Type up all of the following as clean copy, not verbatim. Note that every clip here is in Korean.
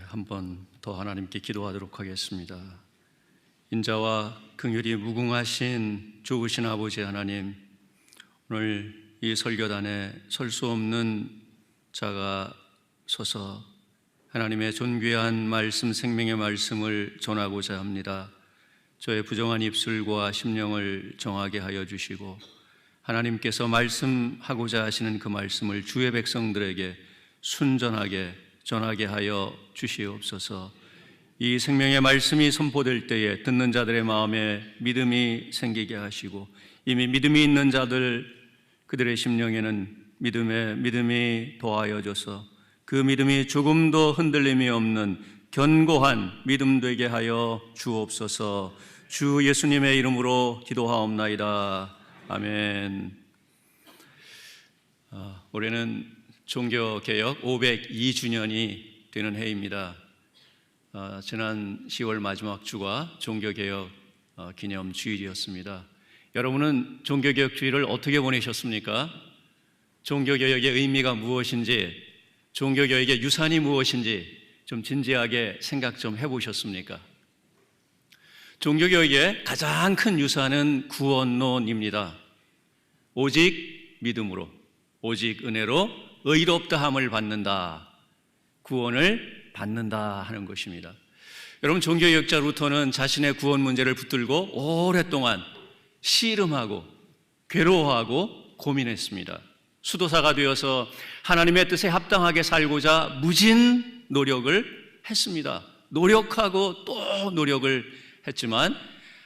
한 번 더 하나님께 기도하도록 하겠습니다. 인자와 긍휼이 무궁하신 좋으신 아버지 하나님, 오늘 이 설교단에 설 수 없는 자가 서서 하나님의 존귀한 말씀, 생명의 말씀을 전하고자 합니다. 저의 부정한 입술과 심령을 정하게 하여 주시고, 하나님께서 말씀하고자 하시는 그 말씀을 주의 백성들에게 순전하게 전하게 하여 주시옵소서. 이 생명의 말씀이 선포될 때에 듣는 자들의 마음에 믿음이 생기게 하시고, 이미 믿음이 있는 자들, 그들의 심령에는 믿음이 더하여져서 그 믿음이 조금도 흔들림이 없는 견고한 믿음 되게 하여 주옵소서. 주 예수님의 이름으로 기도하옵나이다. 아멘. 올해는 종교개혁 502주년이 되는 해입니다. 지난 10월 마지막 주가 종교개혁 기념 주일이었습니다. 여러분은 종교개혁 주일을 어떻게 보내셨습니까? 종교개혁의 의미가 무엇인지, 종교개혁의 유산이 무엇인지 좀 진지하게 생각 좀 해보셨습니까? 종교개혁의 가장 큰 유산은 구원론입니다. 오직 믿음으로, 오직 은혜로 의롭다함을 받는다, 구원을 받는다 하는 것입니다. 여러분, 종교개혁자 루터는 자신의 구원 문제를 붙들고 오랫동안 씨름하고 괴로워하고 고민했습니다. 수도사가 되어서 하나님의 뜻에 합당하게 살고자 무진 노력을 했습니다. 노력하고 또 노력을 했지만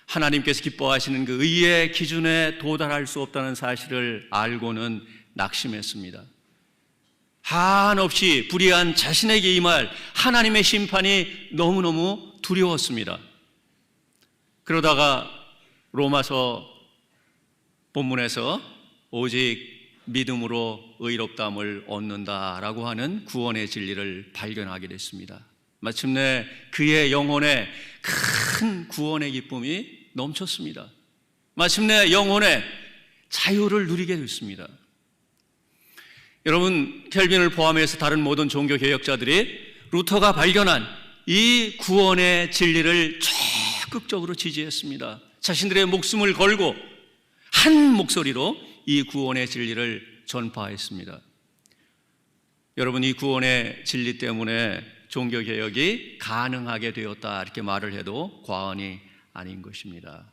하나님께서 기뻐하시는 그 의의 기준에 도달할 수 없다는 사실을 알고는 낙심했습니다. 한없이 불의한 자신에게 임할 하나님의 심판이 너무너무 두려웠습니다. 그러다가 로마서 본문에서 오직 믿음으로 의롭다함을 얻는다라고 하는 구원의 진리를 발견하게 됐습니다. 마침내 그의 영혼에 큰 구원의 기쁨이 넘쳤습니다. 마침내 영혼의 자유를 누리게 됐습니다. 여러분, 켈빈을 포함해서 다른 모든 종교 개혁자들이 루터가 발견한 이 구원의 진리를 적극적으로 지지했습니다. 자신들의 목숨을 걸고 한 목소리로 이 구원의 진리를 전파했습니다. 여러분, 이 구원의 진리 때문에 종교개혁이 가능하게 되었다, 이렇게 말을 해도 과언이 아닌 것입니다.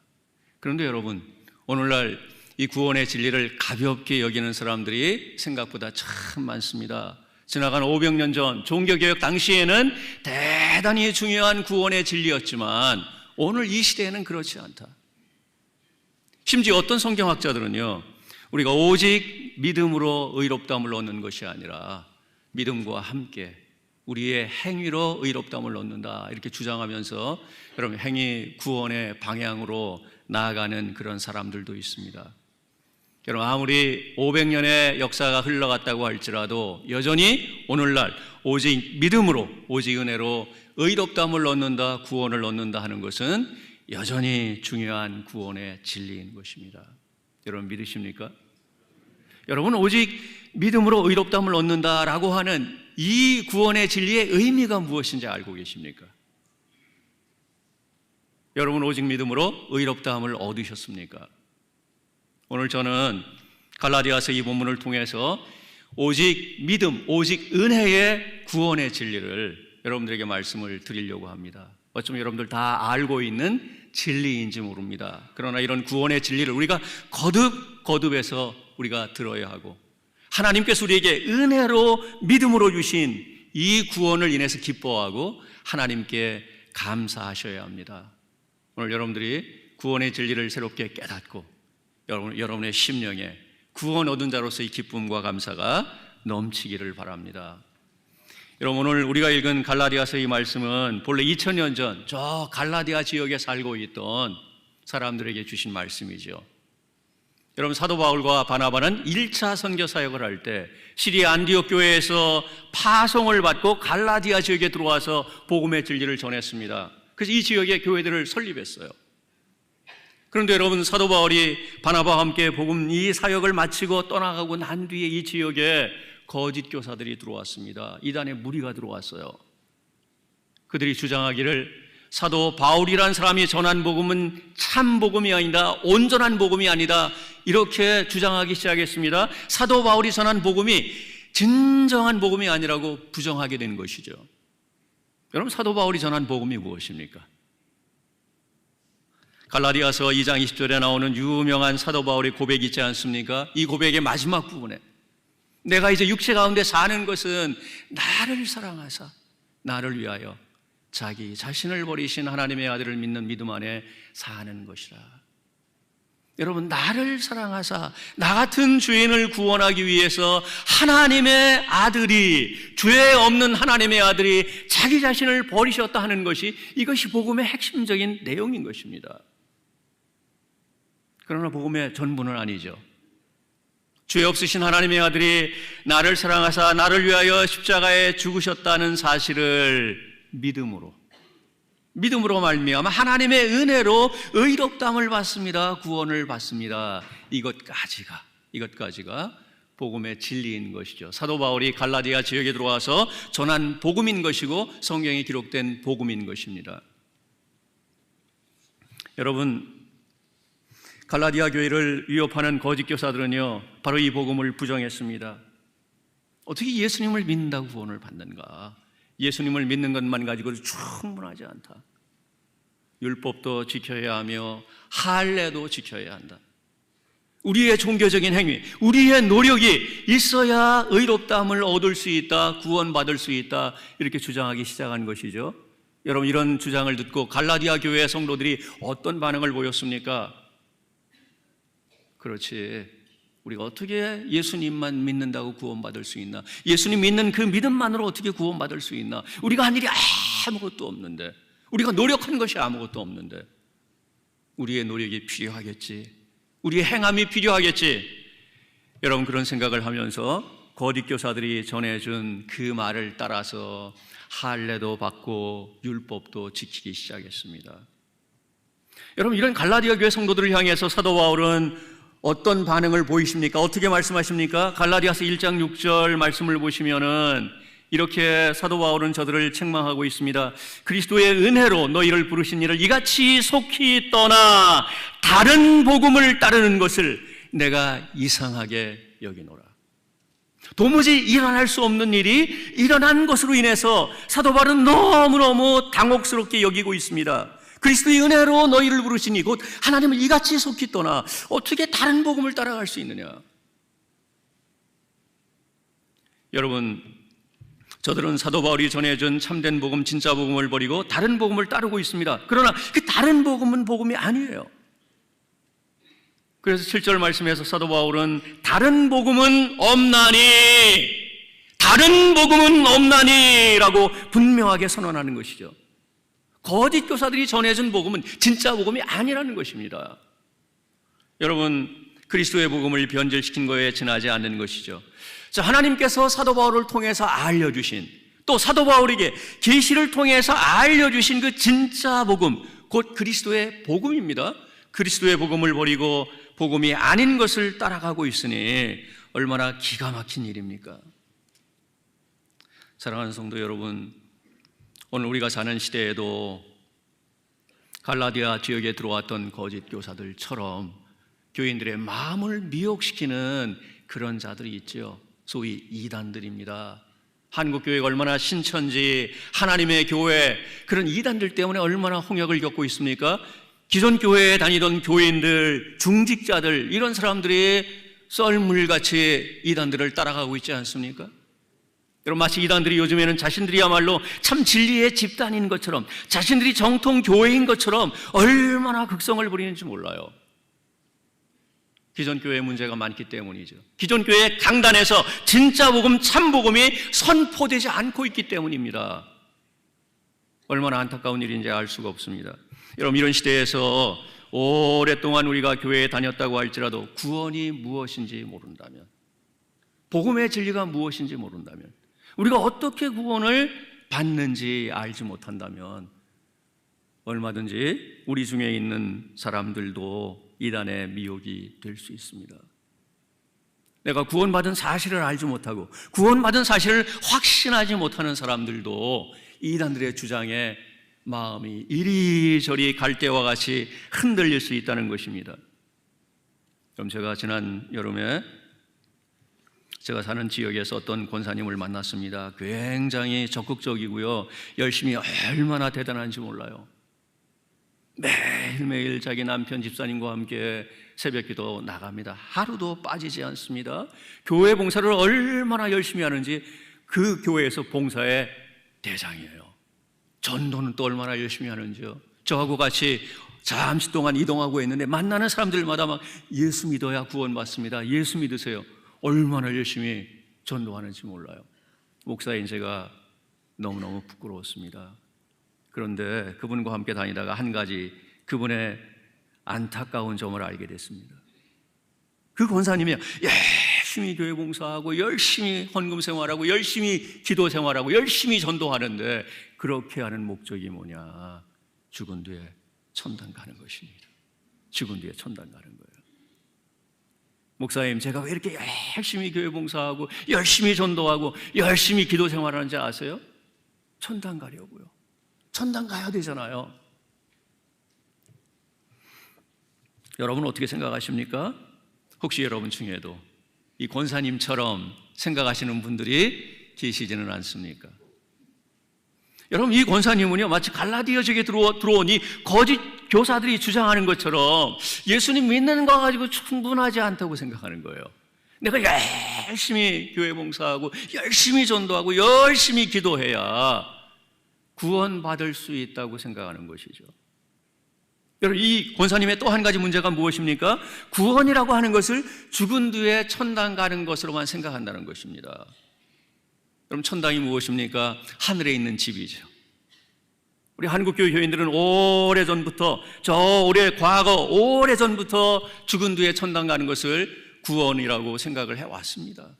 그런데 여러분, 오늘날 이 구원의 진리를 가볍게 여기는 사람들이 생각보다 참 많습니다. 지나간 500년 전 종교개혁 당시에는 대단히 중요한 구원의 진리였지만 오늘 이 시대에는 그렇지 않다. 심지어 어떤 성경학자들은요, 우리가 오직 믿음으로 의롭다함을 얻는 것이 아니라 믿음과 함께 우리의 행위로 의롭다함을 얻는다, 이렇게 주장하면서 여러분, 행위 구원의 방향으로 나아가는 그런 사람들도 있습니다. 여러분, 아무리 500년의 역사가 흘러갔다고 할지라도 여전히 오늘날 오직 믿음으로, 오직 은혜로 의롭다함을 얻는다, 구원을 얻는다 하는 것은 여전히 중요한 구원의 진리인 것입니다. 여러분, 믿으십니까? 여러분, 오직 믿음으로 의롭다함을 얻는다라고 하는 이 구원의 진리의 의미가 무엇인지 알고 계십니까? 여러분, 오직 믿음으로 의롭다함을 얻으셨습니까? 오늘 저는 갈라디아서 이 본문을 통해서 오직 믿음, 오직 은혜의 구원의 진리를 여러분들에게 말씀을 드리려고 합니다. 어쩌면 여러분들 다 알고 있는 진리인지 모릅니다. 그러나 이런 구원의 진리를 우리가 거듭해서 우리가 들어야 하고, 하나님께서 우리에게 은혜로 믿음으로 주신 이 구원을 인해서 기뻐하고 하나님께 감사하셔야 합니다. 오늘 여러분들이 구원의 진리를 새롭게 깨닫고 여러분의 심령에 구원 얻은 자로서의 기쁨과 감사가 넘치기를 바랍니다. 여러분, 오늘 우리가 읽은 갈라디아서 이 말씀은 본래 2000년 전 저 갈라디아 지역에 살고 있던 사람들에게 주신 말씀이죠. 여러분, 사도 바울과 바나바는 1차 선교 사역을 할 때 시리아 안디옥 교회에서 파송을 받고 갈라디아 지역에 들어와서 복음의 진리를 전했습니다. 그래서 이 지역에 교회들을 설립했어요. 그런데 여러분, 사도 바울이 바나바와 함께 복음 이 사역을 마치고 떠나가고 난 뒤에 이 지역에 거짓 교사들이 들어왔습니다. 이단의 무리가 들어왔어요. 그들이 주장하기를 사도 바울이란 사람이 전한 복음은 참 복음이 아니다, 온전한 복음이 아니다, 이렇게 주장하기 시작했습니다. 사도 바울이 전한 복음이 진정한 복음이 아니라고 부정하게 된 것이죠. 여러분, 사도 바울이 전한 복음이 무엇입니까? 갈라디아서 2장 20절에 나오는 유명한 사도 바울의 고백이 있지 않습니까? 이 고백의 마지막 부분에 내가 이제 육체 가운데 사는 것은 나를 사랑하사 나를 위하여 자기 자신을 버리신 하나님의 아들을 믿는 믿음 안에 사는 것이라. 여러분, 나를 사랑하사 나 같은 죄인을 구원하기 위해서 하나님의 아들이, 죄 없는 하나님의 아들이 자기 자신을 버리셨다 하는 것이, 이것이 복음의 핵심적인 내용인 것입니다. 그러나 복음의 전부는 아니죠. 죄 없으신 하나님의 아들이 나를 사랑하사 나를 위하여 십자가에 죽으셨다는 사실을 믿음으로 말미암아 하나님의 은혜로 의롭다함을 받습니다. 구원을 받습니다. 이것까지가 복음의 진리인 것이죠. 사도 바울이 갈라디아 지역에 들어와서 전한 복음인 것이고 성경에 기록된 복음인 것입니다. 여러분, 갈라디아 교회를 위협하는 거짓 교사들은요, 바로 이 복음을 부정했습니다. 어떻게 예수님을 믿는다고 구원을 받는가? 예수님을 믿는 것만 가지고도 충분하지 않다. 율법도 지켜야 하며 할례도 지켜야 한다. 우리의 종교적인 행위, 우리의 노력이 있어야 의롭다함을 얻을 수 있다, 구원받을 수 있다, 이렇게 주장하기 시작한 것이죠. 여러분, 이런 주장을 듣고 갈라디아 교회 성도들이 어떤 반응을 보였습니까? 그렇지, 우리가 어떻게 예수님만 믿는다고 구원받을 수 있나? 예수님 믿는 그 믿음만으로 어떻게 구원받을 수 있나? 우리가 한 일이 아무것도 없는데, 우리가 노력한 것이 아무것도 없는데, 우리의 노력이 필요하겠지, 우리의 행함이 필요하겠지. 여러분, 그런 생각을 하면서 거짓 교사들이 전해준 그 말을 따라서 할례도 받고 율법도 지키기 시작했습니다. 여러분, 이런 갈라디아 교회 성도들을 향해서 사도 바울은 어떤 반응을 보이십니까? 어떻게 말씀하십니까? 갈라디아서 1장 6절 말씀을 보시면은 이렇게 사도 바울은 저들을 책망하고 있습니다. 그리스도의 은혜로 너희를 부르신 이를 이같이 속히 떠나 다른 복음을 따르는 것을 내가 이상하게 여기노라. 도무지 일어날 수 없는 일이 일어난 것으로 인해서 사도 바울은 너무너무 당혹스럽게 여기고 있습니다. 그리스도의 은혜로 너희를 부르시니 곧 하나님을 이같이 속히 떠나 어떻게 다른 복음을 따라갈 수 있느냐? 여러분, 저들은 사도 바울이 전해준 참된 복음, 진짜 복음을 버리고 다른 복음을 따르고 있습니다. 그러나 그 다른 복음은 복음이 아니에요. 그래서 7절 말씀에서 사도 바울은 다른 복음은 없나니 라고 분명하게 선언하는 것이죠. 거짓 교사들이 전해준 복음은 진짜 복음이 아니라는 것입니다. 여러분, 그리스도의 복음을 변절시킨 거에 지나지 않는 것이죠. 자, 하나님께서 사도 바울을 통해서 알려주신, 또 사도 바울에게 계시를 통해서 알려주신 그 진짜 복음, 곧 그리스도의 복음입니다. 그리스도의 복음을 버리고 복음이 아닌 것을 따라가고 있으니 얼마나 기가 막힌 일입니까? 사랑하는 성도 여러분, 오늘 우리가 사는 시대에도 갈라디아 지역에 들어왔던 거짓 교사들처럼 교인들의 마음을 미혹시키는 그런 자들이 있죠. 소위 이단들입니다. 한국 교회가 얼마나 신천지, 하나님의 교회, 그런 이단들 때문에 얼마나 홍역을 겪고 있습니까? 기존 교회에 다니던 교인들, 중직자들, 이런 사람들이 썰물같이 이단들을 따라가고 있지 않습니까? 여러분, 마치 이단들이 요즘에는 자신들이야말로 참 진리의 집단인 것처럼, 자신들이 정통 교회인 것처럼 얼마나 극성을 부리는지 몰라요. 기존 교회에 문제가 많기 때문이죠. 기존 교회 강단에서 진짜 복음, 참 복음이 선포되지 않고 있기 때문입니다. 얼마나 안타까운 일인지 알 수가 없습니다. 여러분, 이런 시대에서 오랫동안 우리가 교회에 다녔다고 할지라도 구원이 무엇인지 모른다면, 복음의 진리가 무엇인지 모른다면, 우리가 어떻게 구원을 받는지 알지 못한다면 얼마든지 우리 중에 있는 사람들도 이단의 미혹이 될 수 있습니다. 내가 구원받은 사실을 알지 못하고 구원받은 사실을 확신하지 못하는 사람들도 이단들의 주장에 마음이 이리저리 갈대와 같이 흔들릴 수 있다는 것입니다. 그럼 제가 지난 여름에 제가 사는 지역에서 어떤 권사님을 만났습니다. 굉장히 적극적이고요, 열심히 얼마나 대단한지 몰라요. 매일매일 자기 남편 집사님과 함께 새벽기도 나갑니다. 하루도 빠지지 않습니다. 교회 봉사를 얼마나 열심히 하는지 그 교회에서 봉사의 대장이에요. 전도는 또 얼마나 열심히 하는지요. 저하고 같이 잠시 동안 이동하고 있는데 만나는 사람들마다 막 예수 믿어야 구원받습니다, 예수 믿으세요. 얼마나 열심히 전도하는지 몰라요. 목사인 제가 너무너무 부끄러웠습니다. 그런데 그분과 함께 다니다가 한 가지 그분의 안타까운 점을 알게 됐습니다. 그 권사님이 열심히 교회 봉사하고 열심히 헌금 생활하고 열심히 기도 생활하고 열심히 전도하는데 그렇게 하는 목적이 뭐냐? 죽은 뒤에 천당 가는 것입니다. 죽은 뒤에 천당 가는 거예요. 목사님, 제가 왜 이렇게 열심히 교회 봉사하고 열심히 전도하고 열심히 기도 생활하는지 아세요? 천당 가려고요. 천당 가야 되잖아요. 여러분 어떻게 생각하십니까? 혹시 여러분 중에도 이 권사님처럼 생각하시는 분들이 계시지는 않습니까? 여러분, 이 권사님은요, 마치 갈라디아 지역에 들어오니 거짓 교사들이 주장하는 것처럼 예수님 믿는 거 가지고 충분하지 않다고 생각하는 거예요. 내가 열심히 교회 봉사하고 열심히 전도하고 열심히 기도해야 구원받을 수 있다고 생각하는 것이죠. 여러분, 이 권사님의 또 한 가지 문제가 무엇입니까? 구원이라고 하는 것을 죽은 뒤에 천당 가는 것으로만 생각한다는 것입니다. 그럼 천당이 무엇입니까? 하늘에 있는 집이죠. 우리 한국교회 교인들은 오래전부터, 오래전부터 죽은 뒤에 천당 가는 것을 구원이라고 생각을 해왔습니다.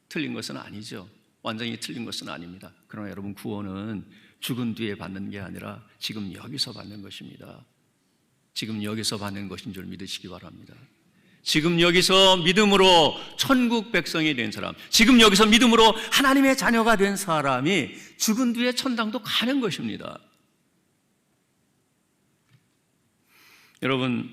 틀린 것은 아니죠. 완전히 틀린 것은 아닙니다. 그러나 여러분, 구원은 죽은 뒤에 받는 게 아니라 지금 여기서 받는 것입니다. 지금 여기서 받는 것인 줄 믿으시기 바랍니다. 지금 여기서 믿음으로 천국 백성이 된 사람, 지금 여기서 믿음으로 하나님의 자녀가 된 사람이 죽은 뒤에 천당도 가는 것입니다. 여러분,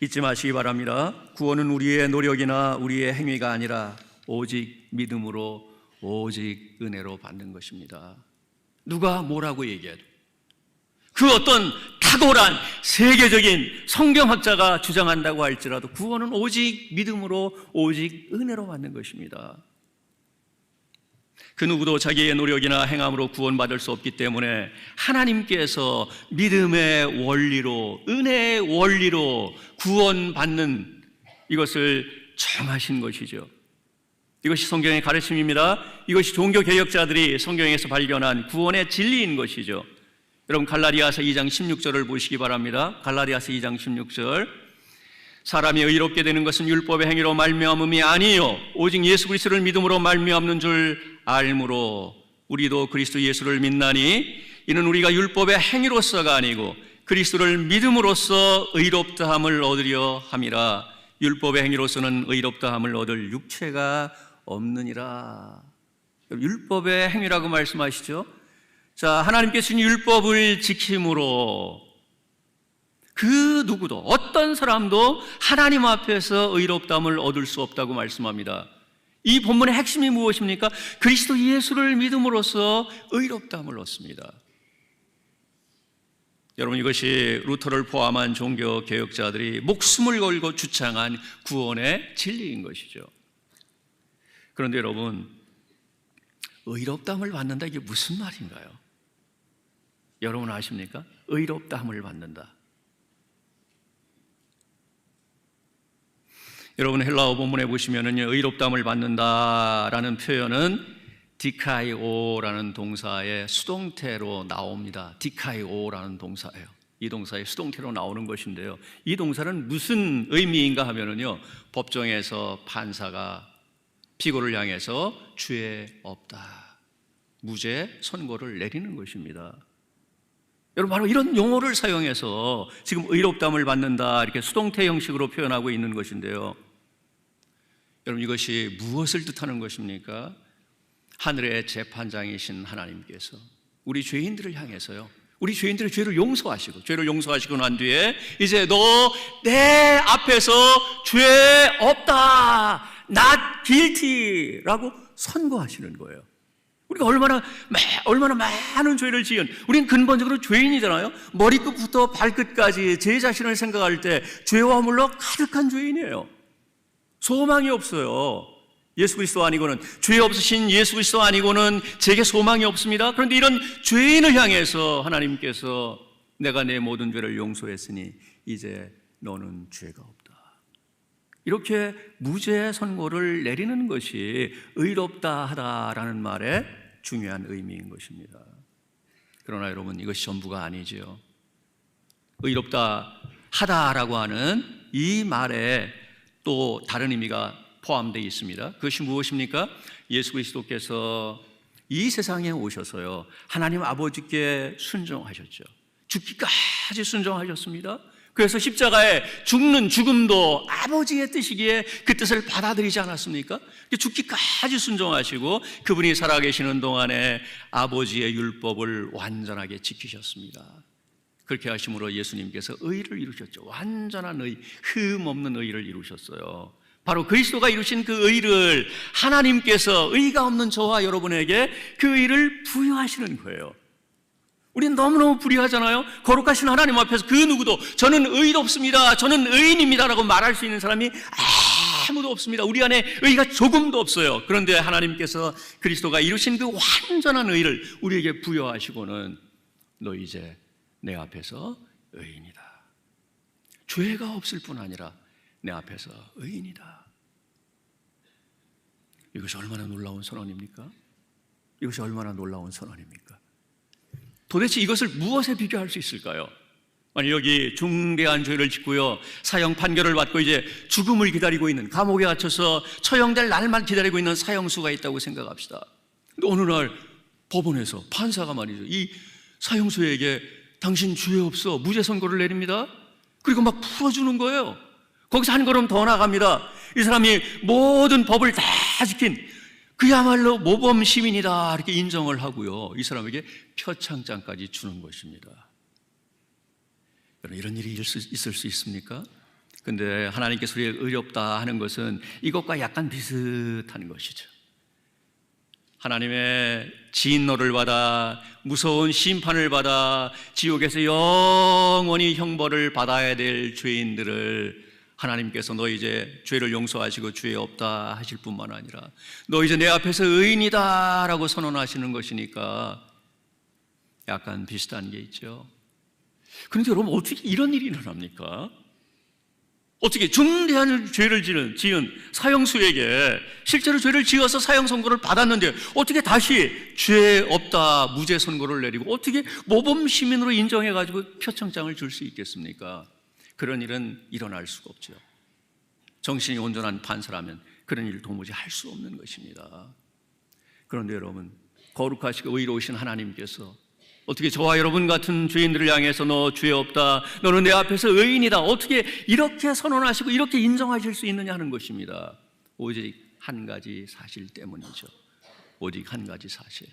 잊지 마시기 바랍니다. 구원은 우리의 노력이나 우리의 행위가 아니라 오직 믿음으로, 오직 은혜로 받는 것입니다. 누가 뭐라고 얘기해도, 그 어떤 탁월한 세계적인 성경학자가 주장한다고 할지라도 구원은 오직 믿음으로, 오직 은혜로 받는 것입니다. 그 누구도 자기의 노력이나 행함으로 구원받을 수 없기 때문에 하나님께서 믿음의 원리로, 은혜의 원리로 구원받는 이것을 정하신 것이죠. 이것이 성경의 가르침입니다. 이것이 종교개혁자들이 성경에서 발견한 구원의 진리인 것이죠. 여러분, 갈라디아서 2장 16절을 보시기 바랍니다. 갈라디아서 2장 16절. 사람이 의롭게 되는 것은 율법의 행위로 말미암음이 아니요 오직 예수 그리스도를 믿음으로 말미암는 줄 알므로 우리도 그리스도 예수를 믿나니 이는 우리가 율법의 행위로서가 아니고 그리스도를 믿음으로써 의롭다함을 얻으려 함이라. 율법의 행위로서는 의롭다함을 얻을 육체가 없느니라. 율법의 행위라고 말씀하시죠. 자, 하나님께 주신 율법을 지킴으로 그 누구도, 어떤 사람도 하나님 앞에서 의롭다함을 얻을 수 없다고 말씀합니다. 이 본문의 핵심이 무엇입니까? 그리스도 예수를 믿음으로써 의롭다함을 얻습니다. 여러분, 이것이 루터를 포함한 종교 개혁자들이 목숨을 걸고 주창한 구원의 진리인 것이죠. 그런데 여러분, 의롭다함을 받는다, 이게 무슨 말인가요? 여러분 아십니까? 의롭다함을 받는다. 여러분, 헬라어 본문에 보시면은요, 의롭다함을 받는다라는 표현은 디카이오라는 동사의 수동태로 나옵니다. 디카이오라는 동사예요. 이 동사의 수동태로 나오는 것인데요, 이 동사는 무슨 의미인가 하면은요, 법정에서 판사가 피고를 향해서 죄 없다, 무죄 선고를 내리는 것입니다. 여러분, 바로 이런 용어를 사용해서 지금 의롭다함을 받는다, 이렇게 수동태 형식으로 표현하고 있는 것인데요, 여러분, 이것이 무엇을 뜻하는 것입니까? 하늘의 재판장이신 하나님께서 우리 죄인들을 향해서요, 우리 죄인들의 죄를 용서하시고 난 뒤에 이제 너 내 앞에서 죄 없다, not guilty 라고 선고하시는 거예요. 우리가 얼마나 많은 죄를 지은, 우린 근본적으로 죄인이잖아요. 머리끝부터 발끝까지 제 자신을 생각할 때 죄와 물로 가득한 죄인이에요. 소망이 없어요. 예수 그리스도 아니고는, 죄 없으신 예수 그리스도 아니고는 제게 소망이 없습니다. 그런데 이런 죄인을 향해서 하나님께서 내가 내 모든 죄를 용서했으니 이제 너는 죄가 없다, 이렇게 무죄 선고를 내리는 것이 의롭다 하다라는 말의 중요한 의미인 것입니다. 그러나 여러분, 이것이 전부가 아니지요. 의롭다 하다라고 하는 이 말에 또 다른 의미가 포함되어 있습니다. 그것이 무엇입니까? 예수 그리스도께서 이 세상에 오셔서요, 하나님 아버지께 순종하셨죠. 죽기까지 순종하셨습니다. 그래서 십자가에 죽는 죽음도 아버지의 뜻이기에 그 뜻을 받아들이지 않았습니까? 죽기까지 순종하시고 그분이 살아계시는 동안에 아버지의 율법을 완전하게 지키셨습니다. 그렇게 하심으로 예수님께서 의를 이루셨죠. 완전한 의, 흠 없는 의를 이루셨어요. 바로 그리스도가 이루신 그 의를 하나님께서 의가 없는 저와 여러분에게 그 의를 부여하시는 거예요. 우리는 너무너무 불의하잖아요. 거룩하신 하나님 앞에서 그 누구도 저는 의롭습니다, 저는 의인입니다 라고 말할 수 있는 사람이 아무도 없습니다. 우리 안에 의가 조금도 없어요. 그런데 하나님께서 그리스도가 이루신 그 완전한 의를 우리에게 부여하시고는 너 이제 내 앞에서 의인이다, 죄가 없을 뿐 아니라 내 앞에서 의인이다. 이것이 얼마나 놀라운 선언입니까? 이것이 얼마나 놀라운 선언입니까? 도대체 이것을 무엇에 비교할 수 있을까요? 아니, 여기 중대한 죄를 짓고요, 사형 판결을 받고 이제 죽음을 기다리고 있는, 감옥에 갇혀서 처형될 날만 기다리고 있는 사형수가 있다고 생각합시다. 근데 어느 날 법원에서 판사가 말이죠, 이 사형수에게 당신 죄 없어 무죄 선고를 내립니다. 그리고 막 풀어주는 거예요. 거기서 한 걸음 더 나갑니다. 이 사람이 모든 법을 다 지킨 그야말로 모범 시민이다 이렇게 인정을 하고요, 이 사람에게 표창장까지 주는 것입니다. 이런 일이 있을 수 있습니까? 근데 하나님께서 우리에게 의롭다 하는 것은 이것과 약간 비슷한 것이죠. 하나님의 진노를 받아 무서운 심판을 받아 지옥에서 영원히 형벌을 받아야 될 죄인들을 하나님께서 너 이제 죄를 용서하시고 죄 없다 하실 뿐만 아니라 너 이제 내 앞에서 의인이다 라고 선언하시는 것이니까 약간 비슷한 게 있죠. 그런데 여러분, 어떻게 이런 일이 일어납니까? 어떻게 중대한 죄를 지은 사형수에게 실제로 죄를 지어서 사형 선고를 받았는데 어떻게 다시 죄 없다 무죄 선고를 내리고 어떻게 모범 시민으로 인정해가지고 표창장을 줄 수 있겠습니까? 그런 일은 일어날 수가 없죠. 정신이 온전한 판사라면 그런 일을 도무지 할 수 없는 것입니다. 그런데 여러분, 거룩하시고 의로우신 하나님께서 어떻게 저와 여러분 같은 죄인들을 향해서 너 죄 없다, 너는 내 앞에서 의인이다, 어떻게 이렇게 선언하시고 이렇게 인정하실 수 있느냐 하는 것입니다. 오직 한 가지 사실 때문이죠. 오직 한 가지 사실.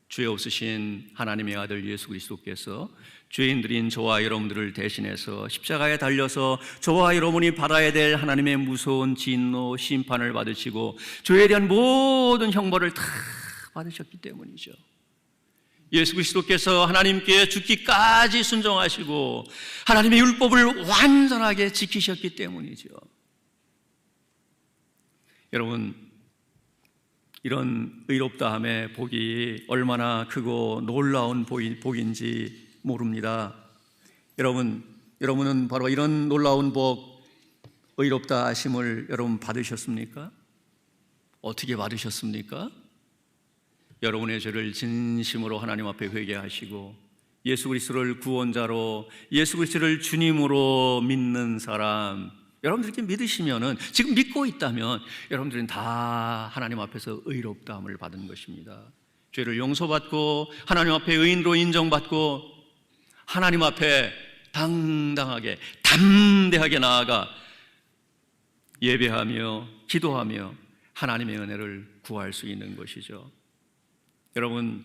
죄 없으신 하나님의 아들 예수 그리스도께서 죄인들인 저와 여러분들을 대신해서 십자가에 달려서 저와 여러분이 받아야 될 하나님의 무서운 진노 심판을 받으시고 죄에 대한 모든 형벌을 다 받으셨기 때문이죠. 예수 그리스도께서 하나님께 죽기까지 순종하시고 하나님의 율법을 완전하게 지키셨기 때문이죠. 여러분, 이런 의롭다함의 복이 얼마나 크고 놀라운 복인지 모릅니다. 여러분은 바로 이런 놀라운 복, 의롭다 하심을 여러분 받으셨습니까? 어떻게 받으셨습니까? 여러분의 죄를 진심으로 하나님 앞에 회개하시고 예수 그리스도를 구원자로, 예수 그리스도를 주님으로 믿는 사람, 여러분들 이렇게 믿으시면은, 지금 믿고 있다면 여러분들은 다 하나님 앞에서 의롭다함을 받은 것입니다. 죄를 용서받고 하나님 앞에 의인으로 인정받고 하나님 앞에 당당하게 담대하게 나아가 예배하며 기도하며 하나님의 은혜를 구할 수 있는 것이죠. 여러분,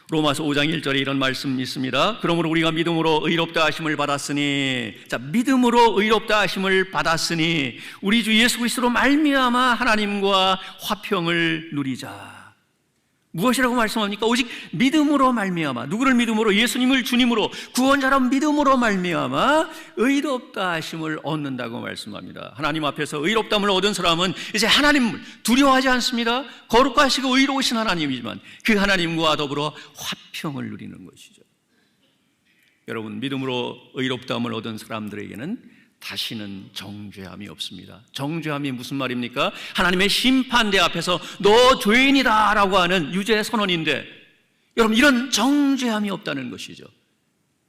로마서 5장 1절에 이런 말씀이 있습니다. 그러므로 우리가 믿음으로 의롭다 하심을 받았으니, 자, 믿음으로 의롭다 하심을 받았으니 우리 주 예수 그리스도로 말미암아 하나님과 화평을 누리자. 무엇이라고 말씀합니까? 오직 믿음으로 말미암아. 누구를 믿음으로? 예수님을 주님으로, 구원자로 믿음으로 말미암아 의롭다 하심을 얻는다고 말씀합니다. 하나님 앞에서 의롭담을 얻은 사람은 이제 하나님을 두려워하지 않습니다. 거룩하시고 의로우신 하나님이지만 그 하나님과 더불어 화평을 누리는 것이죠. 여러분, 믿음으로 의롭담을 얻은 사람들에게는 다시는 정죄함이 없습니다. 정죄함이 무슨 말입니까? 하나님의 심판대 앞에서 너 죄인이다 라고 하는 유죄 선언인데, 여러분, 이런 정죄함이 없다는 것이죠.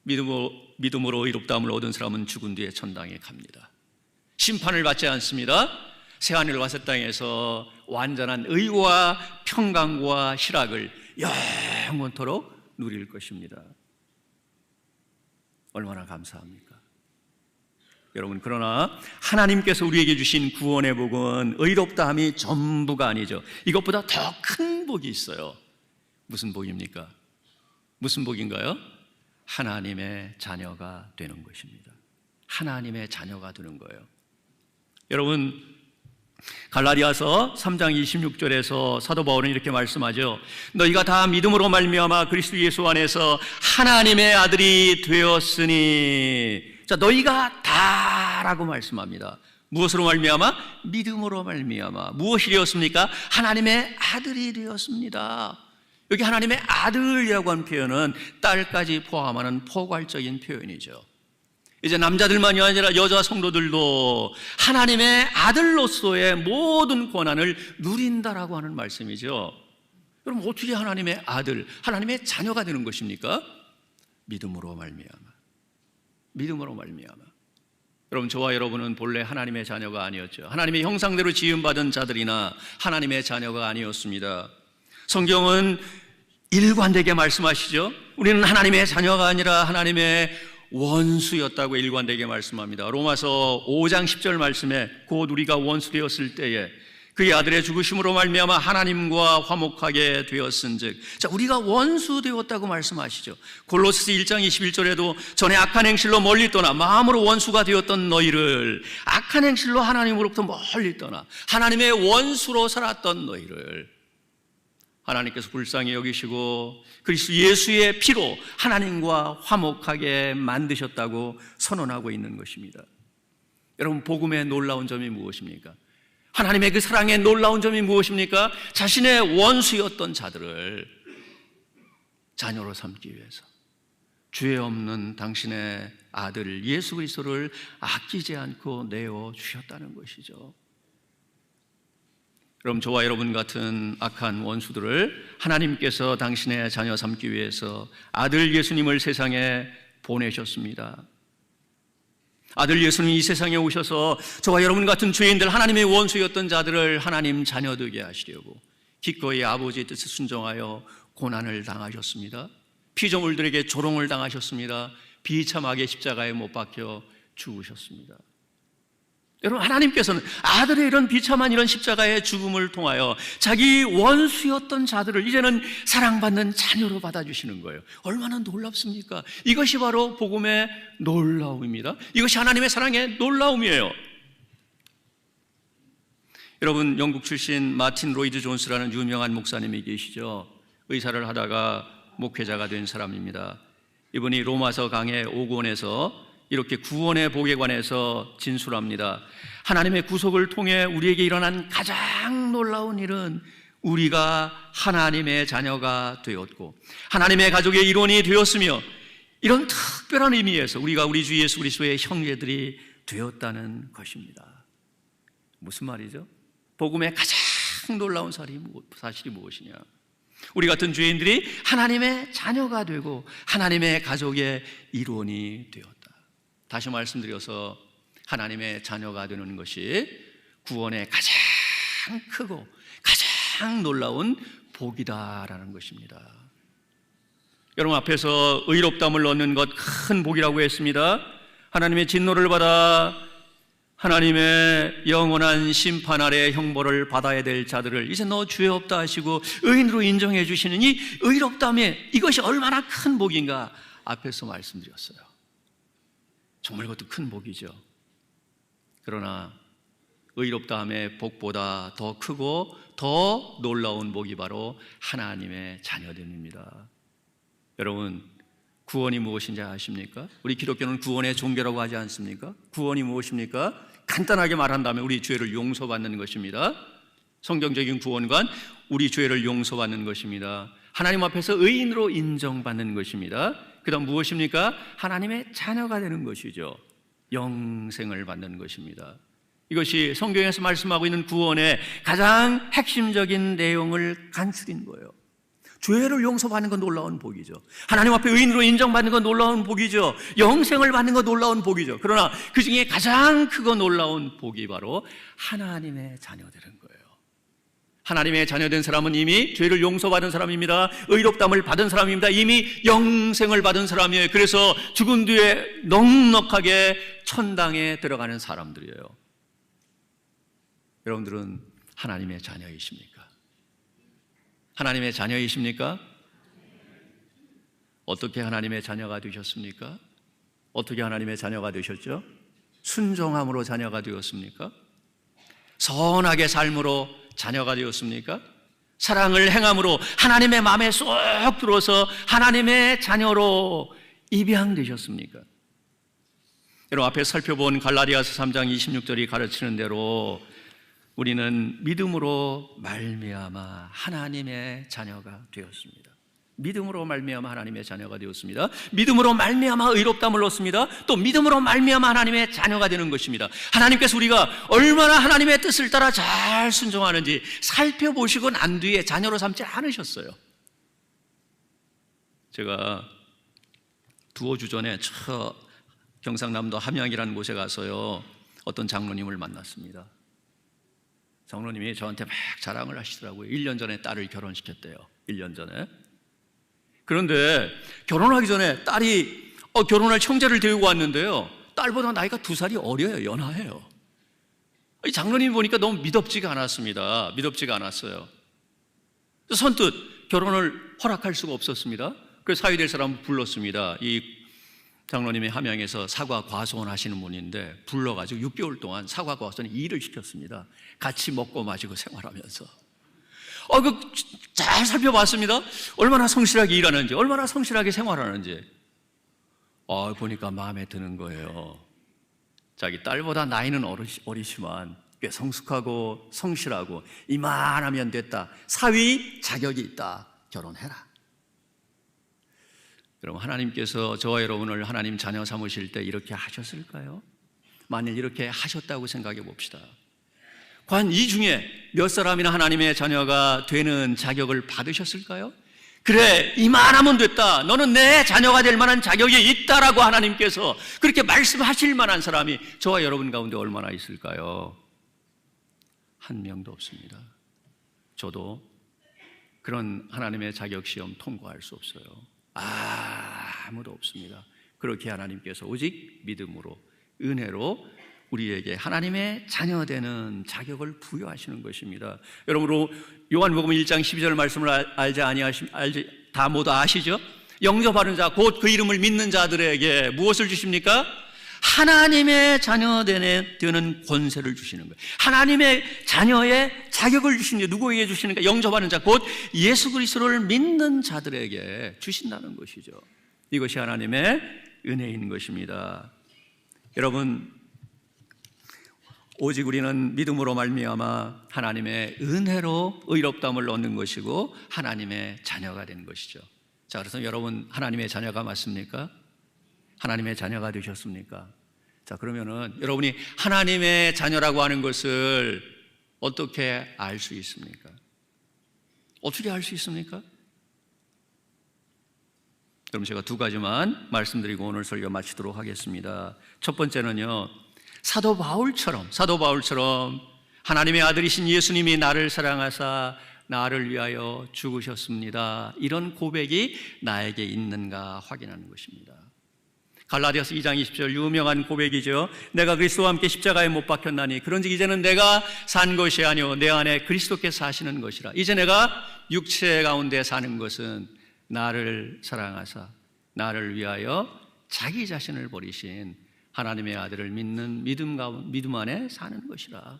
믿음으로 의롭다함을 얻은 사람은 죽은 뒤에 천당에 갑니다. 심판을 받지 않습니다. 새하늘과 새 땅에서 완전한 의와 평강과 희락을 영원토록 누릴 것입니다. 얼마나 감사합니까? 여러분, 그러나 하나님께서 우리에게 주신 구원의 복은 의롭다함이 전부가 아니죠. 이것보다 더 큰 복이 있어요. 무슨 복입니까? 무슨 복인가요? 하나님의 자녀가 되는 것입니다. 하나님의 자녀가 되는 거예요. 여러분, 갈라디아서 3장 26절에서 사도 바울은 이렇게 말씀하죠. 너희가 다 믿음으로 말미암아 그리스도 예수 안에서 하나님의 아들이 되었으니, 자, 너희가 다라고 말씀합니다. 무엇으로 말미암아? 믿음으로 말미암아. 무엇이 되었습니까? 하나님의 아들이 되었습니다. 여기 하나님의 아들이라고 하는 표현은 딸까지 포함하는 포괄적인 표현이죠. 이제 남자들만이 아니라 여자 성도들도 하나님의 아들로서의 모든 권한을 누린다라고 하는 말씀이죠. 그럼 어떻게 하나님의 아들, 하나님의 자녀가 되는 것입니까? 믿음으로 말미암아. 믿음으로 말미암아. 여러분, 저와 여러분은 본래 하나님의 자녀가 아니었죠. 하나님의 형상대로 지음받은 자들이나 하나님의 자녀가 아니었습니다. 성경은 일관되게 말씀하시죠. 우리는 하나님의 자녀가 아니라 하나님의 원수였다고 일관되게 말씀합니다. 로마서 5장 10절 말씀에 곧 우리가 원수 되었을 때에 그의 아들의 죽으심으로 말미암아 하나님과 화목하게 되었은즉, 자, 우리가 원수 되었다고 말씀하시죠. 골로새서 1장 21절에도 전에 악한 행실로 멀리 떠나 마음으로 원수가 되었던 너희를, 악한 행실로 하나님으로부터 멀리 떠나 하나님의 원수로 살았던 너희를 하나님께서 불쌍히 여기시고 그리스도 예수의 피로 하나님과 화목하게 만드셨다고 선언하고 있는 것입니다. 여러분, 복음의 놀라운 점이 무엇입니까? 하나님의 그 사랑의 놀라운 점이 무엇입니까? 자신의 원수였던 자들을 자녀로 삼기 위해서 죄 없는 당신의 아들 예수 그리스도를 아끼지 않고 내어 주셨다는 것이죠. 그럼 저와 여러분 같은 악한 원수들을 하나님께서 당신의 자녀 삼기 위해서 아들 예수님을 세상에 보내셨습니다. 아들 예수님이 이 세상에 오셔서 저와 여러분 같은 죄인들, 하나님의 원수였던 자들을 하나님 자녀 되게 하시려고 기꺼이 아버지의 뜻에 순종하여 고난을 당하셨습니다. 피조물들에게 조롱을 당하셨습니다. 비참하게 십자가에 못 박혀 죽으셨습니다. 여러분, 하나님께서는 아들의 이런 비참한 이런 십자가의 죽음을 통하여 자기 원수였던 자들을 이제는 사랑받는 자녀로 받아주시는 거예요. 얼마나 놀랍습니까? 이것이 바로 복음의 놀라움입니다. 이것이 하나님의 사랑의 놀라움이에요. 여러분, 영국 출신 마틴 로이드 존스라는 유명한 목사님이 계시죠. 의사를 하다가 목회자가 된 사람입니다. 이분이 로마서 강해 5권에서 이렇게 구원의 복에 관해서 진술합니다. 하나님의 구속을 통해 우리에게 일어난 가장 놀라운 일은 우리가 하나님의 자녀가 되었고 하나님의 가족의 일원이 되었으며, 이런 특별한 의미에서 우리가 우리 주 예수 그리스도의 형제들이 되었다는 것입니다. 무슨 말이죠? 복음의 가장 놀라운 사실이 무엇이냐? 우리 같은 죄인들이 하나님의 자녀가 되고 하나님의 가족의 일원이 되었다. 다시 말씀드려서 하나님의 자녀가 되는 것이 구원의 가장 크고 가장 놀라운 복이다라는 것입니다. 여러분, 앞에서 의롭다함을 얻는 것 큰 복이라고 했습니다. 하나님의 진노를 받아 하나님의 영원한 심판 아래 형벌을 받아야 될 자들을 이제 너 죄 없다 하시고 의인으로 인정해 주시는 이 의롭다함에 이것이 얼마나 큰 복인가 앞에서 말씀드렸어요. 정말 그것도 큰 복이죠. 그러나 의롭다함의 복보다 더 크고 더 놀라운 복이 바로 하나님의 자녀됨입니다. 여러분, 구원이 무엇인지 아십니까? 우리 기독교는 구원의 종교라고 하지 않습니까? 구원이 무엇입니까? 간단하게 말한다면 우리 죄를 용서받는 것입니다. 성경적인 구원관, 우리 죄를 용서받는 것입니다. 하나님 앞에서 의인으로 인정받는 것입니다. 그 다음 무엇입니까? 하나님의 자녀가 되는 것이죠. 영생을 받는 것입니다. 이것이 성경에서 말씀하고 있는 구원의 가장 핵심적인 내용을 간추린 거예요. 죄를 용서받는 건 놀라운 복이죠. 하나님 앞에 의인으로 인정받는 건 놀라운 복이죠. 영생을 받는 건 놀라운 복이죠. 그러나 그 중에 가장 크고 놀라운 복이 바로 하나님의 자녀되는 거예요. 하나님의 자녀된 사람은 이미 죄를 용서받은 사람입니다. 의롭다함을 받은 사람입니다. 이미 영생을 받은 사람이에요. 그래서 죽은 뒤에 넉넉하게 천당에 들어가는 사람들이에요. 여러분들은 하나님의 자녀이십니까? 하나님의 자녀이십니까? 어떻게 하나님의 자녀가 되셨습니까? 어떻게 하나님의 자녀가 되셨죠? 순종함으로 자녀가 되었습니까? 선하게 삶으로 자녀가 되었습니까? 사랑을 행함으로 하나님의 마음에 쏙 들어서 하나님의 자녀로 입양되셨습니까? 여러분, 앞에 살펴본 갈라디아서 3장 26절이 가르치는 대로 우리는 믿음으로 말미암아 하나님의 자녀가 되었습니다. 믿음으로 말미암아 하나님의 자녀가 되었습니다. 믿음으로 말미암아 의롭다함을 얻습니다. 또 믿음으로 말미암아 하나님의 자녀가 되는 것입니다. 하나님께서 우리가 얼마나 하나님의 뜻을 따라 잘 순종하는지 살펴보시고 난 뒤에 자녀로 삼지 않으셨어요. 제가 두어 주 전에 경상남도 함양이라는 곳에 가서요, 어떤 장로님을 만났습니다. 장로님이 저한테 막 자랑을 하시더라고요. 1년 전에 딸을 결혼시켰대요. 1년 전에. 그런데 결혼하기 전에 딸이 결혼할 형제를 데리고 왔는데요, 딸보다 나이가 2살이 어려요. 연하해요. 이 장로님 보니까 너무 미덥지가 않았습니다. 미덥지가 않았어요. 선뜻 결혼을 허락할 수가 없었습니다. 그래서 사위될 사람을 불렀습니다. 이 장로님이 함양에서 사과 과수원 하시는 분인데 불러가지고 6개월 동안 사과 과수원에 일을 시켰습니다. 같이 먹고 마시고 생활하면서. 잘 살펴봤습니다. 얼마나 성실하게 일하는지, 얼마나 성실하게 생활하는지. 보니까 마음에 드는 거예요. 자기 딸보다 나이는 어리지만 꽤 성숙하고 성실하고 이만하면 됐다. 사위 자격이 있다. 결혼해라. 여러분, 하나님께서 저와 여러분을 하나님 자녀 삼으실 때 이렇게 하셨을까요? 만일 이렇게 하셨다고 생각해 봅시다. 과연 이 중에 몇 사람이나 하나님의 자녀가 되는 자격을 받으셨을까요? 그래, 이만하면 됐다. 너는 내 자녀가 될 만한 자격이 있다라고 하나님께서 그렇게 말씀하실 만한 사람이 저와 여러분 가운데 얼마나 있을까요? 한 명도 없습니다. 저도 그런 하나님의 자격 시험 통과할 수 없어요. 아무도 없습니다. 그렇게 하나님께서 오직 믿음으로, 은혜로 우리에게 하나님의 자녀되는 자격을 부여하시는 것입니다. 여러분, 요한복음 1장 12절 말씀을 알지 다 모두 아시죠? 영접하는 자, 곧 그 이름을 믿는 자들에게 무엇을 주십니까? 하나님의 자녀 되는 권세를 주시는 거예요. 하나님의 자녀의 자격을 주시는 게 누구에게 주시는가? 영접하는 자, 곧 예수 그리스도를 믿는 자들에게 주신다는 것이죠. 이것이 하나님의 은혜인 것입니다. 여러분, 오직 우리는 믿음으로 말미암아 하나님의 은혜로 의롭다함을 얻는 것이고 하나님의 자녀가 되는 것이죠. 자, 그래서 여러분, 하나님의 자녀가 맞습니까? 하나님의 자녀가 되셨습니까? 자, 그러면은 여러분이 하나님의 자녀라고 하는 것을 어떻게 알 수 있습니까? 어떻게 알 수 있습니까? 그럼 제가 2가지만 말씀드리고 오늘 설교 마치도록 하겠습니다. 첫 번째는요, 사도 바울처럼 하나님의 아들이신 예수님이 나를 사랑하사 나를 위하여 죽으셨습니다. 이런 고백이 나에게 있는가 확인하는 것입니다. 갈라디아서 2장 20절 유명한 고백이죠. 내가 그리스도와 함께 십자가에 못 박혔나니 그런즉 이제는 내가 산 것이 아니요 내 안에 그리스도께서 사시는 것이라. 이제 내가 육체 가운데 사는 것은 나를 사랑하사 나를 위하여 자기 자신을 버리신 하나님의 아들을 믿는 믿음 안에 사는 것이라.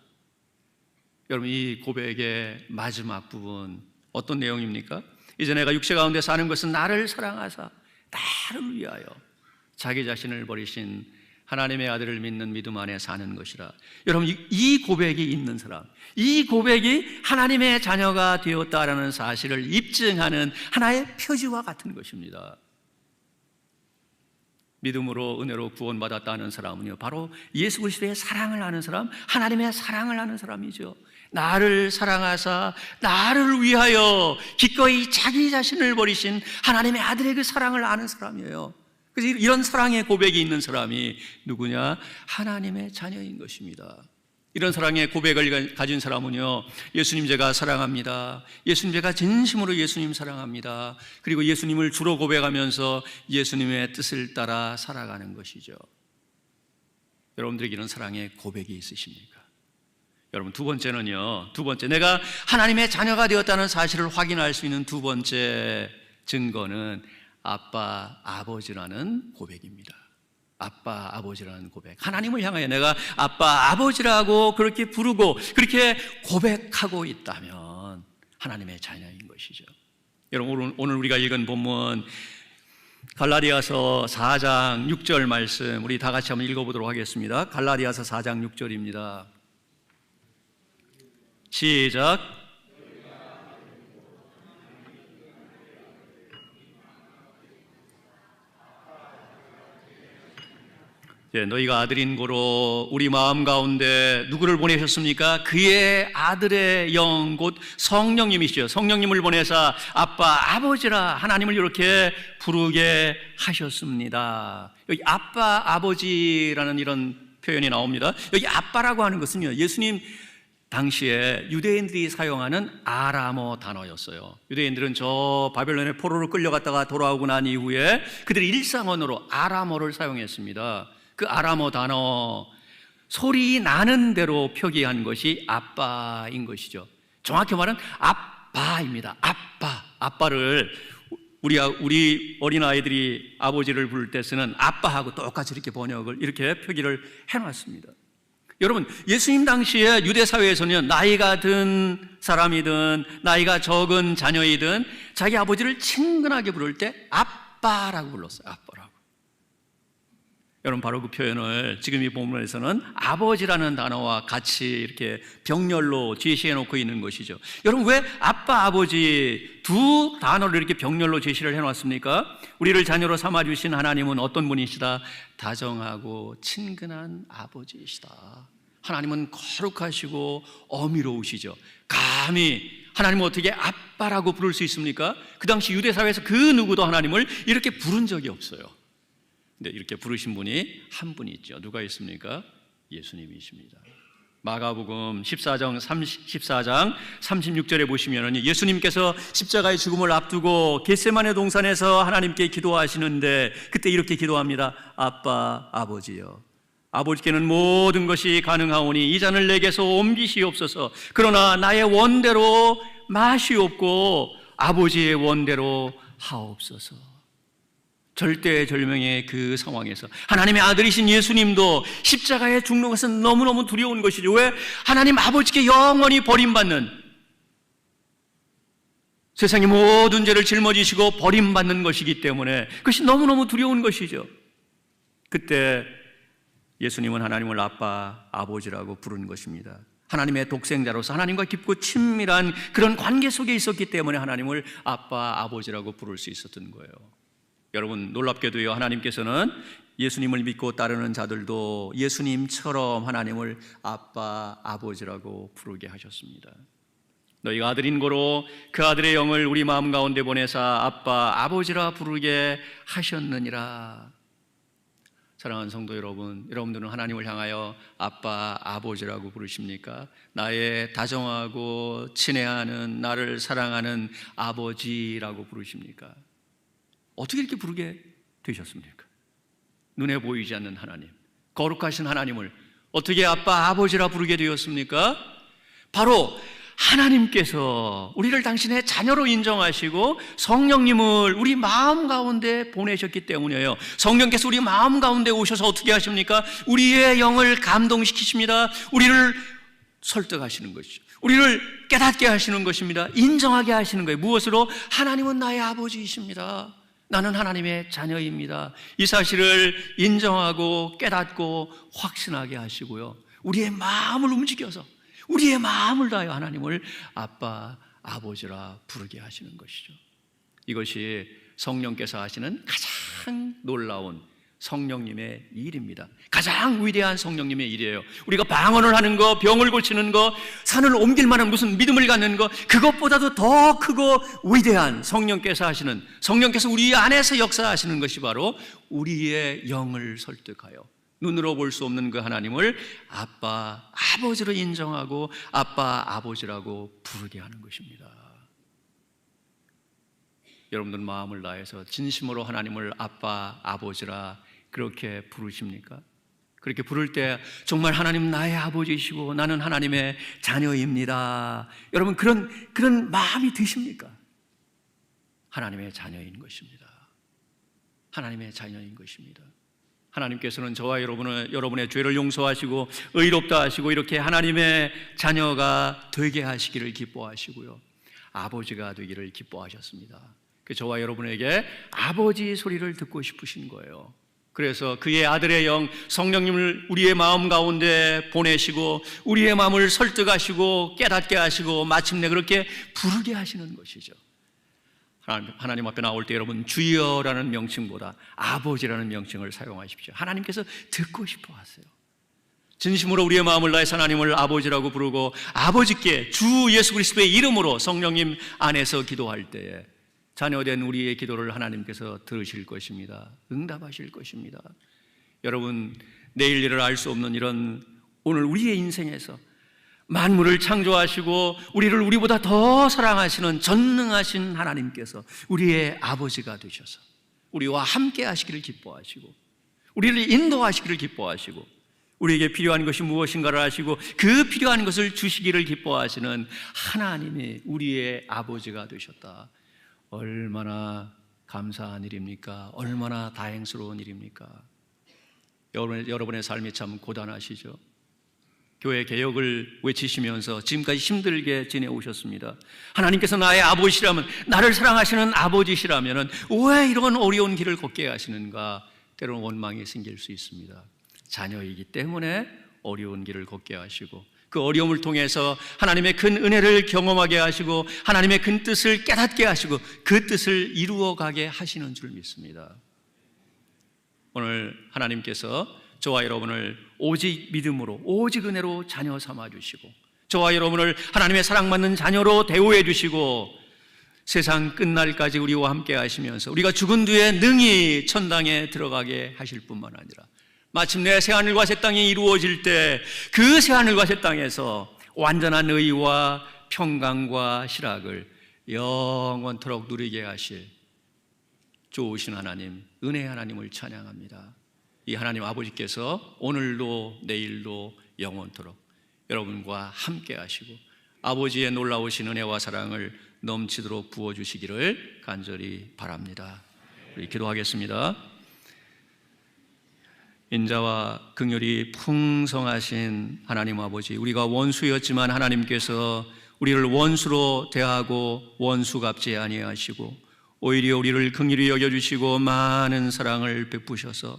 여러분, 이 고백의 마지막 부분 어떤 내용입니까? 이제 내가 육체 가운데 사는 것은 나를 사랑하사 나를 위하여 자기 자신을 버리신 하나님의 아들을 믿는 믿음 안에 사는 것이라. 여러분, 이 고백이 있는 사람, 이 고백이 하나님의 자녀가 되었다라는 사실을 입증하는 하나의 표지와 같은 것입니다. 믿음으로 은혜로 구원받았다는 사람은요, 바로 예수 그리스도의 사랑을 아는 사람, 하나님의 사랑을 아는 사람이죠. 나를 사랑하사 나를 위하여 기꺼이 자기 자신을 버리신 하나님의 아들의 그 사랑을 아는 사람이에요. 그래서 이런 사랑의 고백이 있는 사람이 누구냐? 하나님의 자녀인 것입니다. 이런 사랑의 고백을 가진 사람은요, 예수님 제가 사랑합니다, 예수님 제가 진심으로 예수님 사랑합니다, 그리고 예수님을 주로 고백하면서 예수님의 뜻을 따라 살아가는 것이죠. 여러분들에게 이런 사랑의 고백이 있으십니까? 여러분, 두 번째는요, 내가 하나님의 자녀가 되었다는 사실을 확인할 수 있는 두 번째 증거는 아빠, 아버지라는 고백입니다. 아빠, 아버지라는 고백. 하나님을 향하여 내가 아빠, 아버지라고 그렇게 부르고 그렇게 고백하고 있다면 하나님의 자녀인 것이죠. 여러분, 오늘 우리가 읽은 본문 갈라디아서 4장 6절 말씀 우리 다 같이 한번 읽어보도록 하겠습니다. 갈라디아서 4장 6절입니다. 시작. 너희가 아들인 고로 우리 마음 가운데 누구를 보내셨습니까? 그의 아들의 영 곧 성령님이시죠. 성령님을 보내사 아빠, 아버지라 하나님을 이렇게 부르게 하셨습니다. 여기 아빠, 아버지라는 이런 표현이 나옵니다. 여기 아빠라고 하는 것은요, 예수님 당시에 유대인들이 사용하는 아람어 단어였어요. 유대인들은 저 바벨론의 포로로 끌려갔다가 돌아오고 난 이후에 그들이 일상언어로 아람어를 사용했습니다. 그 아람어 단어 소리 나는 대로 표기한 것이 아빠인 것이죠. 정확히 말하면 아빠입니다. 아빠를 우리 어린아이들이 아버지를 부를 때 쓰는 아빠하고 똑같이 이렇게 번역을 이렇게 표기를 해놨습니다. 여러분, 예수님 당시에 유대 사회에서는 나이가 든 사람이든 나이가 적은 자녀이든 자기 아버지를 친근하게 부를 때 아빠라고 불렀어요. 아빠라고. 여러분, 바로 그 표현을 지금 이 본문에서는 아버지라는 단어와 같이 이렇게 병렬로 제시해 놓고 있는 것이죠. 여러분, 왜 아빠, 아버지 두 단어를 이렇게 병렬로 제시를 해 놨습니까? 우리를 자녀로 삼아 주신 하나님은 어떤 분이시다? 다정하고 친근한 아버지이시다. 하나님은 거룩하시고 어미로우시죠. 감히 하나님을 어떻게 아빠라고 부를 수 있습니까? 그 당시 유대 사회에서 그 누구도 하나님을 이렇게 부른 적이 없어요. 근데 이렇게 부르신 분이 한 분이 있죠. 누가 있습니까? 예수님이십니다. 마가복음 14장 36절에 보시면 예수님께서 십자가의 죽음을 앞두고 겟세마네 동산에서 하나님께 기도하시는데 그때 이렇게 기도합니다. 아빠, 아버지여, 아버지께는 모든 것이 가능하오니 이 잔을 내게서 옮기시옵소서. 그러나 나의 원대로 마시옵고 아버지의 원대로 하옵소서. 절대절명의 그 상황에서 하나님의 아들이신 예수님도 십자가에 죽는 것은 너무너무 두려운 것이죠. 왜? 하나님 아버지께 영원히 버림받는, 세상의 모든 죄를 짊어지시고 버림받는 것이기 때문에 그것이 너무너무 두려운 것이죠. 그때 예수님은 하나님을 아빠, 아버지라고 부른 것입니다. 하나님의 독생자로서 하나님과 깊고 친밀한 그런 관계 속에 있었기 때문에 하나님을 아빠, 아버지라고 부를 수 있었던 거예요. 여러분, 놀랍게도요, 하나님께서는 예수님을 믿고 따르는 자들도 예수님처럼 하나님을 아빠, 아버지라고 부르게 하셨습니다. 너희가 아들인 고로 그 아들의 영을 우리 마음 가운데 보내사 아빠, 아버지라 부르게 하셨느니라. 사랑하는 성도 여러분, 여러분들은 하나님을 향하여 아빠, 아버지라고 부르십니까? 나의 다정하고 친애하는, 나를 사랑하는 아버지라고 부르십니까? 어떻게 이렇게 부르게 되셨습니까? 눈에 보이지 않는 하나님, 거룩하신 하나님을 어떻게 아빠, 아버지라 부르게 되었습니까? 바로 하나님께서 우리를 당신의 자녀로 인정하시고 성령님을 우리 마음 가운데 보내셨기 때문이에요. 성령께서 우리 마음 가운데 오셔서 어떻게 하십니까? 우리의 영을 감동시키십니다. 우리를 설득하시는 것이죠. 우리를 깨닫게 하시는 것입니다. 인정하게 하시는 거예요. 무엇으로? 하나님은 나의 아버지이십니다. 나는 하나님의 자녀입니다. 이 사실을 인정하고 깨닫고 확신하게 하시고요. 우리의 마음을 움직여서 우리의 마음을 다하여 하나님을 아빠, 아버지라 부르게 하시는 것이죠. 이것이 성령께서 하시는 가장 놀라운 성령님의 일입니다. 가장 위대한 성령님의 일이에요. 우리가 방언을 하는 거, 병을 고치는 거, 산을 옮길 만한 무슨 믿음을 갖는 거, 그것보다도 더 크고 위대한 성령께서 하시는, 성령께서 우리 안에서 역사하시는 것이 바로 우리의 영을 설득하여 눈으로 볼 수 없는 그 하나님을 아빠, 아버지로 인정하고 아빠, 아버지라고 부르게 하는 것입니다. 여러분들 마음을 다해서 진심으로 하나님을 아빠, 아버지라 그렇게 부르십니까? 그렇게 부를 때 정말 하나님 나의 아버지이시고 나는 하나님의 자녀입니다. 여러분 그런 마음이 드십니까? 하나님의 자녀인 것입니다. 하나님의 자녀인 것입니다. 하나님께서는 저와 여러분의 죄를 용서하시고 의롭다 하시고 이렇게 하나님의 자녀가 되게 하시기를 기뻐하시고요. 아버지가 되기를 기뻐하셨습니다. 저와 여러분에게 아버지 소리를 듣고 싶으신 거예요. 그래서 그의 아들의 영 성령님을 우리의 마음 가운데 보내시고 우리의 마음을 설득하시고 깨닫게 하시고 마침내 그렇게 부르게 하시는 것이죠. 하나님 앞에 나올 때 여러분 주여라는 명칭보다 아버지라는 명칭을 사용하십시오. 하나님께서 듣고 싶어 하세요. 진심으로 우리의 마음을 다해서 하나님을 아버지라고 부르고 아버지께 주 예수 그리스도의 이름으로 성령님 안에서 기도할 때에 자녀된 우리의 기도를 하나님께서 들으실 것입니다. 응답하실 것입니다. 여러분 내일 일을 알 수 없는 이런 오늘 우리의 인생에서 만물을 창조하시고 우리를 우리보다 더 사랑하시는 전능하신 하나님께서 우리의 아버지가 되셔서 우리와 함께 하시기를 기뻐하시고 우리를 인도하시기를 기뻐하시고 우리에게 필요한 것이 무엇인가를 아시고 그 필요한 것을 주시기를 기뻐하시는 하나님이 우리의 아버지가 되셨다. 얼마나 감사한 일입니까? 얼마나 다행스러운 일입니까? 여러분의 삶이 참 고단하시죠? 교회 개혁을 외치시면서 지금까지 힘들게 지내오셨습니다. 하나님께서 나의 아버지시라면, 나를 사랑하시는 아버지시라면 왜 이런 어려운 길을 걷게 하시는가? 때로는 원망이 생길 수 있습니다. 자녀이기 때문에 어려운 길을 걷게 하시고 그 어려움을 통해서 하나님의 큰 은혜를 경험하게 하시고 하나님의 큰 뜻을 깨닫게 하시고 그 뜻을 이루어가게 하시는 줄 믿습니다. 오늘 하나님께서 저와 여러분을 오직 믿음으로 오직 은혜로 자녀 삼아주시고 저와 여러분을 하나님의 사랑받는 자녀로 대우해 주시고 세상 끝날까지 우리와 함께 하시면서 우리가 죽은 뒤에 능히 천당에 들어가게 하실 뿐만 아니라 마침내 새하늘과 새 땅이 이루어질 때 그 새하늘과 새 땅에서 완전한 의와 평강과 희락을 영원토록 누리게 하실 좋으신 하나님, 은혜의 하나님을 찬양합니다. 이 하나님 아버지께서 오늘도 내일도 영원토록 여러분과 함께 하시고 아버지의 놀라우신 은혜와 사랑을 넘치도록 부어주시기를 간절히 바랍니다. 우리 기도하겠습니다. 인자와 긍휼이 풍성하신 하나님 아버지, 우리가 원수였지만 하나님께서 우리를 원수로 대하고 원수 갚지 아니하시고 오히려 우리를 긍휼히 여겨주시고 많은 사랑을 베푸셔서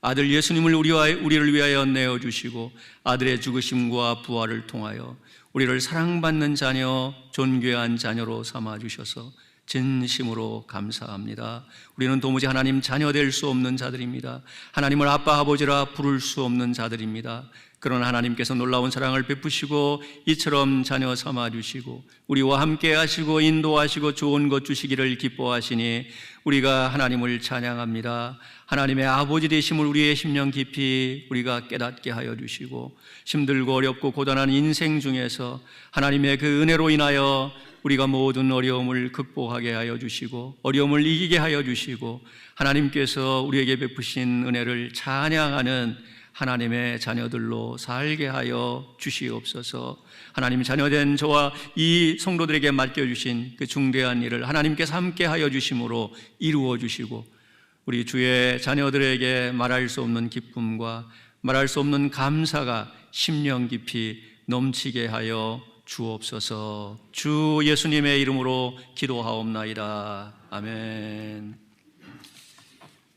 아들 예수님을 우리를 위하여 내어주시고 아들의 죽으심과 부활을 통하여 우리를 사랑받는 자녀, 존귀한 자녀로 삼아주셔서 진심으로 감사합니다. 우리는 도무지 하나님 자녀 될 수 없는 자들입니다. 하나님을 아빠 아버지라 부를 수 없는 자들입니다. 그러나 하나님께서 놀라운 사랑을 베푸시고 이처럼 자녀 삼아주시고 우리와 함께 하시고 인도하시고 좋은 것 주시기를 기뻐하시니 우리가 하나님을 찬양합니다. 하나님의 아버지 되심을 우리의 심령 깊이 우리가 깨닫게 하여 주시고 힘들고 어렵고 고단한 인생 중에서 하나님의 그 은혜로 인하여 우리가 모든 어려움을 극복하게 하여 주시고 어려움을 이기게 하여 주시고 하나님께서 우리에게 베푸신 은혜를 찬양하는 하나님의 자녀들로 살게 하여 주시옵소서. 하나님 자녀된 저와 이 성도들에게 맡겨주신 그 중대한 일을 하나님께서 함께 하여 주심으로 이루어 주시고 우리 주의 자녀들에게 말할 수 없는 기쁨과 말할 수 없는 감사가 심령 깊이 넘치게 하여 주옵소서. 주 예수님의 이름으로 기도하옵나이다. 아멘.